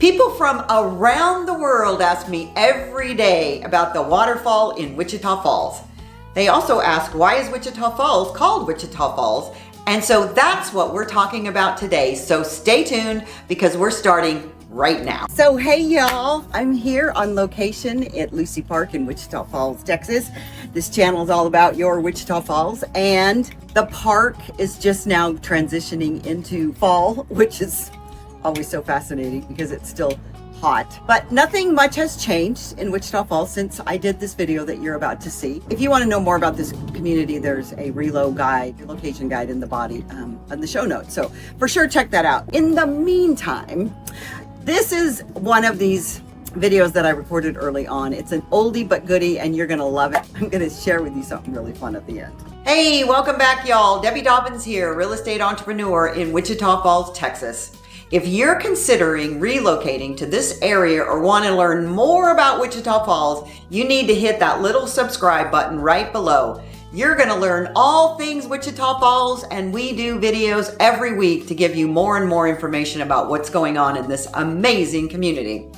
People from around the world ask me every day about the waterfall in Wichita Falls. They also ask, why is Wichita Falls called Wichita Falls? And so that's what we're talking about today. So stay tuned because we're starting right now. So hey y'all, I'm here on location at Lucy Park in Wichita Falls, Texas. This channel is all about your Wichita Falls, and the park is just now transitioning into fall, which is always so fascinating because it's still hot. But nothing much has changed in Wichita Falls since I did this video that you're about to see. If you want to know more about this community, there's a relocation guide in the body on the show notes. So for sure, check that out. In the meantime, this is one of these videos that I recorded early on. It's an oldie but goodie, and you're gonna love it. I'm gonna share with you something really fun at the end. Hey, welcome back, y'all. Debbie Dobbins here, real estate entrepreneur in Wichita Falls, Texas. If you're considering relocating to this area or want to learn more about Wichita Falls, you need to hit that little subscribe button right below. You're going to learn all things Wichita Falls, and we do videos every week to give you more and more information about what's going on in this amazing community.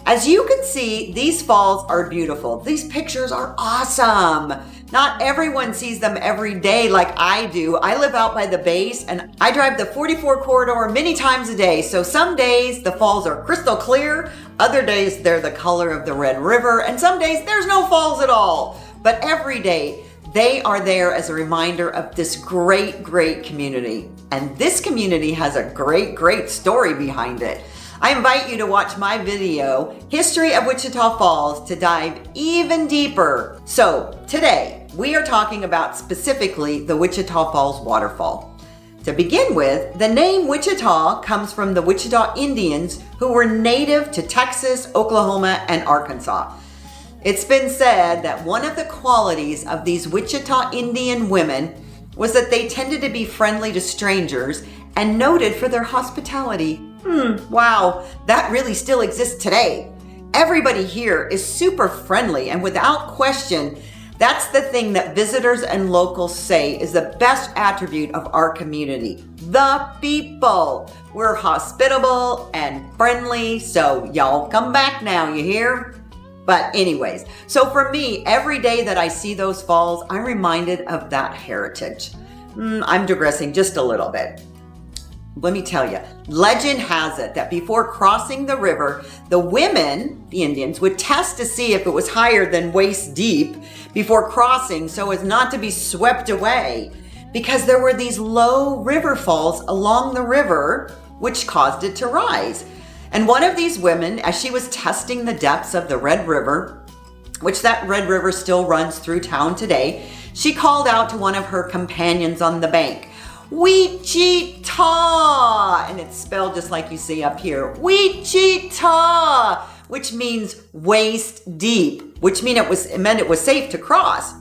As you can see, these falls are beautiful. These pictures are awesome. Not everyone sees them every day like I do. I live out by the base and I drive the 44 corridor many times a day. So some days the falls are crystal clear, other days they're the color of the Red River, and some days there's no falls at all. But every day they are there as a reminder of this great, great community. And this community has a great, great story behind it. I invite you to watch my video, History of Wichita Falls, to dive even deeper. So today, we are talking about specifically the Wichita Falls waterfall. To begin with, the name Wichita comes from the Wichita Indians who were native to Texas, Oklahoma, and Arkansas. It's been said that one of the qualities of these Wichita Indian women was that they tended to be friendly to strangers and noted for their hospitality. Wow, that really still exists today. Everybody here is super friendly, and without question, that's the thing that visitors and locals say is the best attribute of our community. The people. We're hospitable and friendly, so y'all come back now, you hear? But anyways, so for me, every day that I see those falls, I'm reminded of that heritage. I'm digressing just a little bit. Let me tell you, legend has it that before crossing the river, the women, the Indians, would test to see if it was higher than waist deep before crossing so as not to be swept away, because there were these low river falls along the river which caused it to rise. And one of these women, as she was testing the depths of the Red River, which that Red River still runs through town today, she called out to one of her companions on the bank, Wichita, and it's spelled just like you see up here, Wichita, which means waist deep, which meant it was safe to cross.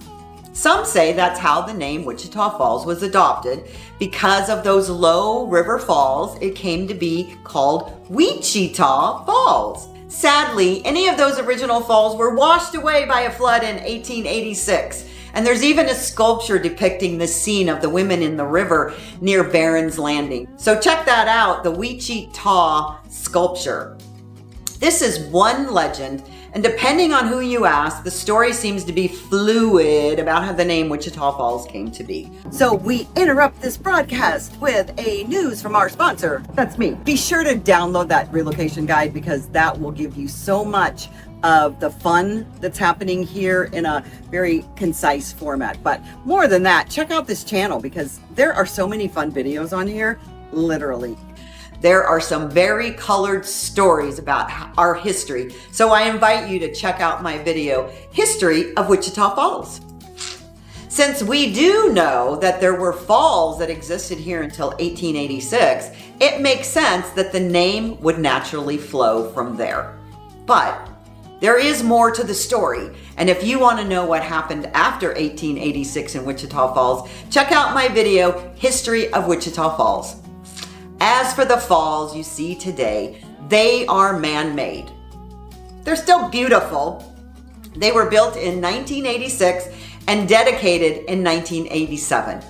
Some say that's how the name Wichita Falls was adopted. Because of those low river falls, it came to be called Wichita Falls. Sadly, any of those original falls were washed away by a flood in 1886. And there's even a sculpture depicting the scene of the women in the river near Barron's Landing. So check that out, the Wichita sculpture. This is one legend, and depending on who you ask, the story seems to be fluid about how the name Wichita Falls came to be. So we interrupt this broadcast with a news from our sponsor. That's me. Be sure to download that relocation guide because that will give you so much of the fun that's happening here in a very concise format. But more than that, check out this channel because there are so many fun videos on here, literally. There are some very colored stories about our history. So I invite you to check out my video, History of Wichita Falls. Since we do know that there were falls that existed here until 1886, it makes sense that the name would naturally flow from there. But there is more to the story, and if you want to know what happened after 1886 in Wichita Falls, check out my video, History of Wichita Falls. As for the falls you see today, they are man-made. They're still beautiful. They were built in 1986 and dedicated in 1987.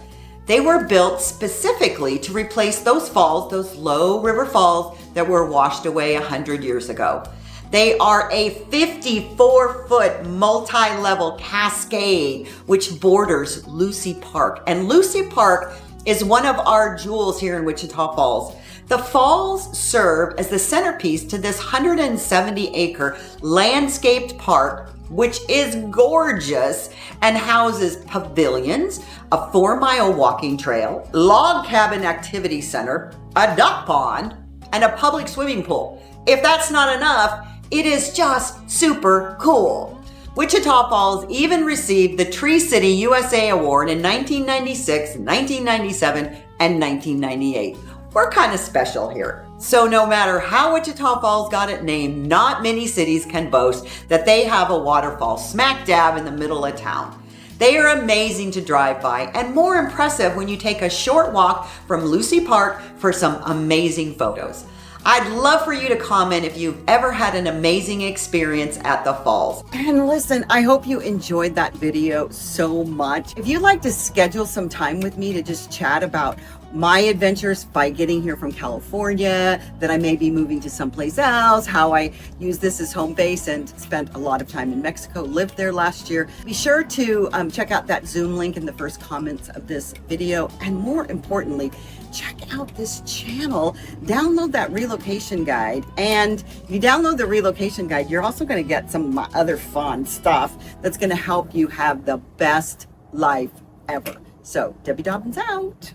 They were built specifically to replace those falls, those low river falls that were washed away 100 years ago. They are a 54-foot multi-level cascade which borders Lucy Park. And Lucy Park is one of our jewels here in Wichita Falls. The falls serve as the centerpiece to this 170-acre landscaped park, which is gorgeous and houses pavilions, a 4-mile walking trail, log cabin activity center, a duck pond, and a public swimming pool. If that's not enough, it is just super cool. Wichita Falls even received the Tree City USA Award in 1996, 1997, and 1998. We're kind of special here. So no matter how Wichita Falls got its name, not many cities can boast that they have a waterfall smack dab in the middle of town. They are amazing to drive by and more impressive when you take a short walk from Lucy Park for some amazing photos. I'd love for you to comment if you've ever had an amazing experience at the falls. And listen, I hope you enjoyed that video so much. If you'd like to schedule some time with me to just chat about my adventures by getting here from California, that I may be moving to someplace else, how I use this as home base and spent a lot of time in Mexico, lived there last year, be sure to check out that Zoom link in the first comments of this video. And more importantly, check out this channel, download that relocation guide. And if you download the relocation guide, you're also going to get some of my other fun stuff that's going to help you have the best life ever. So Debbie Dobbins out.